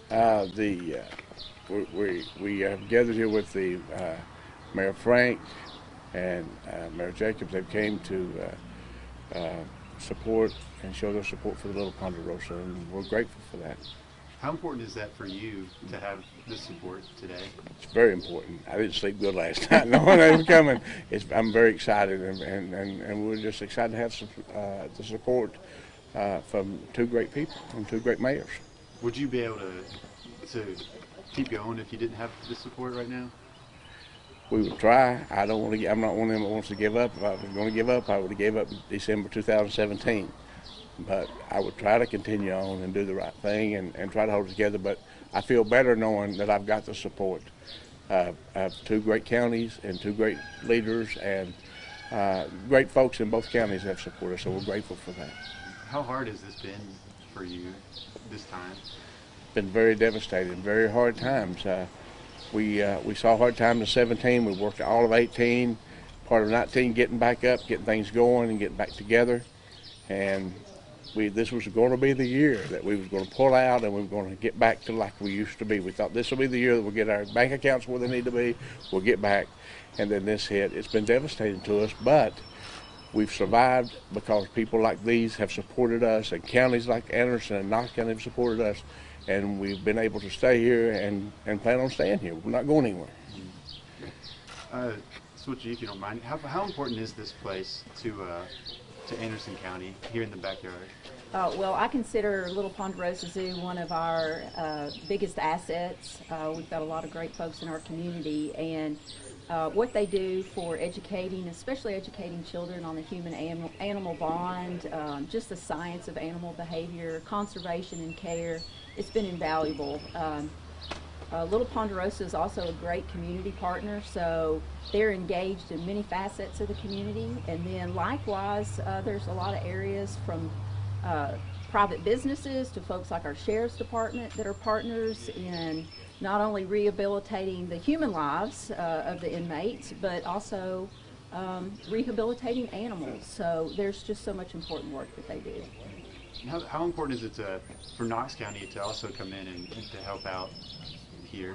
The we have gathered here with the Mayor Frank and Mayor Jacobs. They came to support and show their support for the Little Ponderosa, and we're grateful for that. How important is that for you to have this support today? It's very important. I didn't sleep good last night knowing they were coming. I'm very excited, and we're just excited to have some, the support from two great people and two great mayors. Would you be able to keep going if you didn't have this support right now? We would try. I don't want to. I'm not one of them that wants to give up. If I was going to give up, I would have gave up December 2017. But I would try to continue on and do the right thing and try to hold it together. But I feel better knowing that I've got the support of two great counties and two great leaders and great folks in both counties have supported us. So we're grateful for that. How hard has this been for you this time? Been very devastating, very hard times. We saw hard times in 17. We worked all of 18, part of 19, getting back up, getting things going, and getting back together. And this was going to be the year that we was going to pull out and we were going to get back to like we used to be. We thought this will be the year that we'll get our bank accounts where they need to be. We'll get back. And then this hit. It's been devastating to us, but we've survived because people like these have supported us, and counties like Anderson and Knox County have supported us. And we've been able to stay here and plan on staying here. We're not going anywhere. Switchy, if you don't mind, how important is this place to Anderson County here in the backyard? Well, I consider Little Ponderosa Zoo one of our biggest assets. We've got a lot of great folks in our community, and what they do for educating, especially educating children on the human-animal bond, just the science of animal behavior, conservation and care, it's been invaluable. Little Ponderosa is also a great community partner, so they're engaged in many facets of the community. And then likewise, there's a lot of areas from private businesses to folks like our Sheriff's Department that are partners in not only rehabilitating the human lives of the inmates, but also rehabilitating animals. So there's just so much important work that they do. How important is it for Knox County to also come in and to help out here?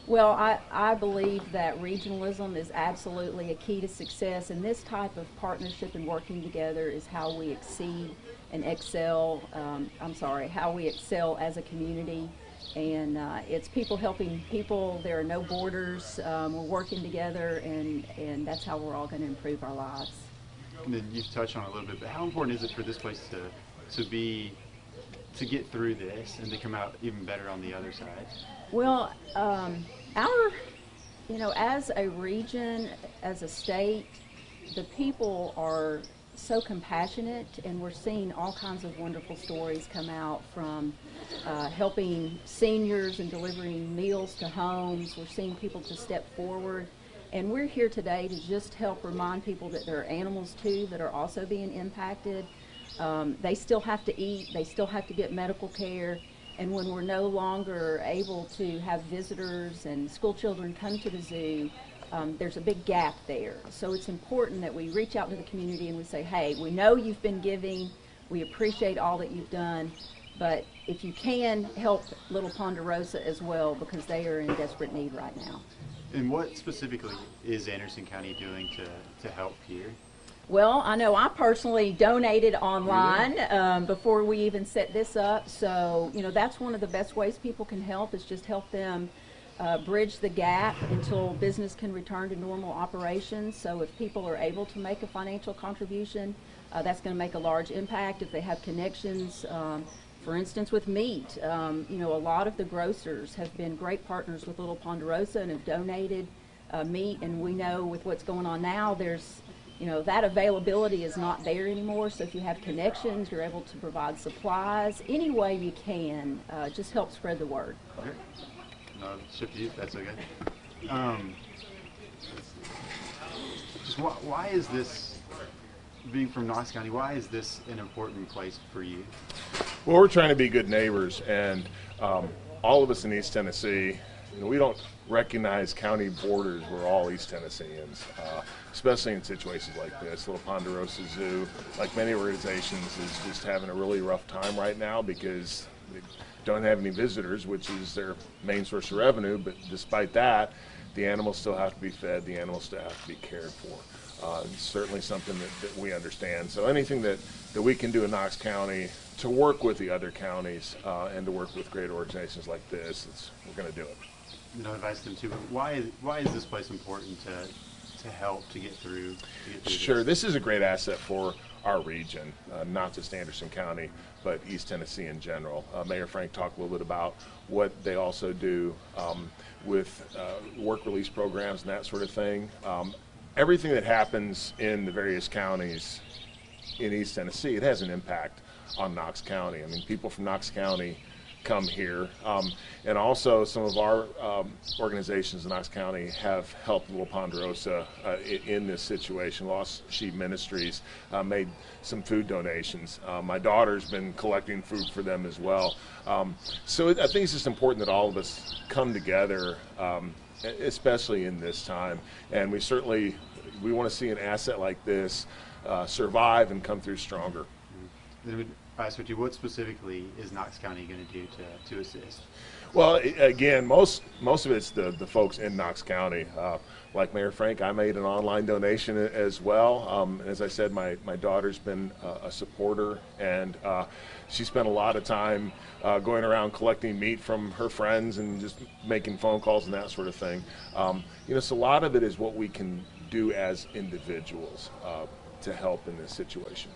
Well, I believe that regionalism is absolutely a key to success, and this type of partnership and working together is how we exceed and excel, how we excel as a community. And it's people helping people. There are no borders. We're working together, and that's how we're all going to improve our lives. And then you've touched on it a little bit, but how important is it for this place to get through this and to come out even better on the other side? Well, as a region, as a state, the people are so compassionate, and we're seeing all kinds of wonderful stories come out from helping seniors and delivering meals to homes. We're seeing people to step forward, and we're here today to just help remind people that there are animals too that are also being impacted. They still have to eat, they still have to get medical care, and when we're no longer able to have visitors and school children come to the zoo, there's a big gap there. So it's important that we reach out to the community and we say, hey, we know you've been giving, we appreciate all that you've done, but if you can, help Little Ponderosa as well, because they are in desperate need right now. And what specifically is Anderson County doing to help here? Well, I know I personally donated online before we even set this up, so that's one of the best ways people can help, is just help them bridge the gap until business can return to normal operations. So if people are able to make a financial contribution, that's going to make a large impact. If they have connections, for instance with meat, a lot of the grocers have been great partners with Little Ponderosa and have donated meat, and we know with what's going on now, there's that availability is not there anymore. So if you have connections, you're able to provide supplies. Any way you can, just help spread the word. Okay. Shift to you, if that's okay. Just why is this, being from Knox County, why is this an important place for you? Well, we're trying to be good neighbors, and all of us in East Tennessee, we don't recognize county borders. We're all East Tennesseans, especially in situations like this. Little Ponderosa Zoo, like many organizations, is just having a really rough time right now because don't have any visitors, which is their main source of revenue, but despite that, the animals still have to be fed, the animals still have to be cared for. It's certainly something that we understand. So anything that we can do in Knox County to work with the other counties and to work with great organizations like this, we're going to do it. No advice to them too, but why is this place important to help to get through? Sure, this is a great asset for our region, not just Anderson County, but East Tennessee in general. Mayor Frank talked a little bit about what they also do with work release programs and that sort of thing. Everything that happens in the various counties in East Tennessee, it has an impact on Knox County. I mean, people from Knox County come here, and also some of our organizations in Knox County have helped Little Ponderosa in this situation. Lost Sheep Ministries made some food donations. My daughter's been collecting food for them as well. So I think it's just important that all of us come together, especially in this time, and we want to see an asset like this survive and come through stronger. I switch you. What specifically is Knox County going to do to assist? Well, again, most of it's the folks in Knox County. Like Mayor Frank, I made an online donation as well. As I said, my daughter's been a supporter, and she spent a lot of time going around collecting meat from her friends and just making phone calls and that sort of thing. So a lot of it is what we can do as individuals to help in this situation.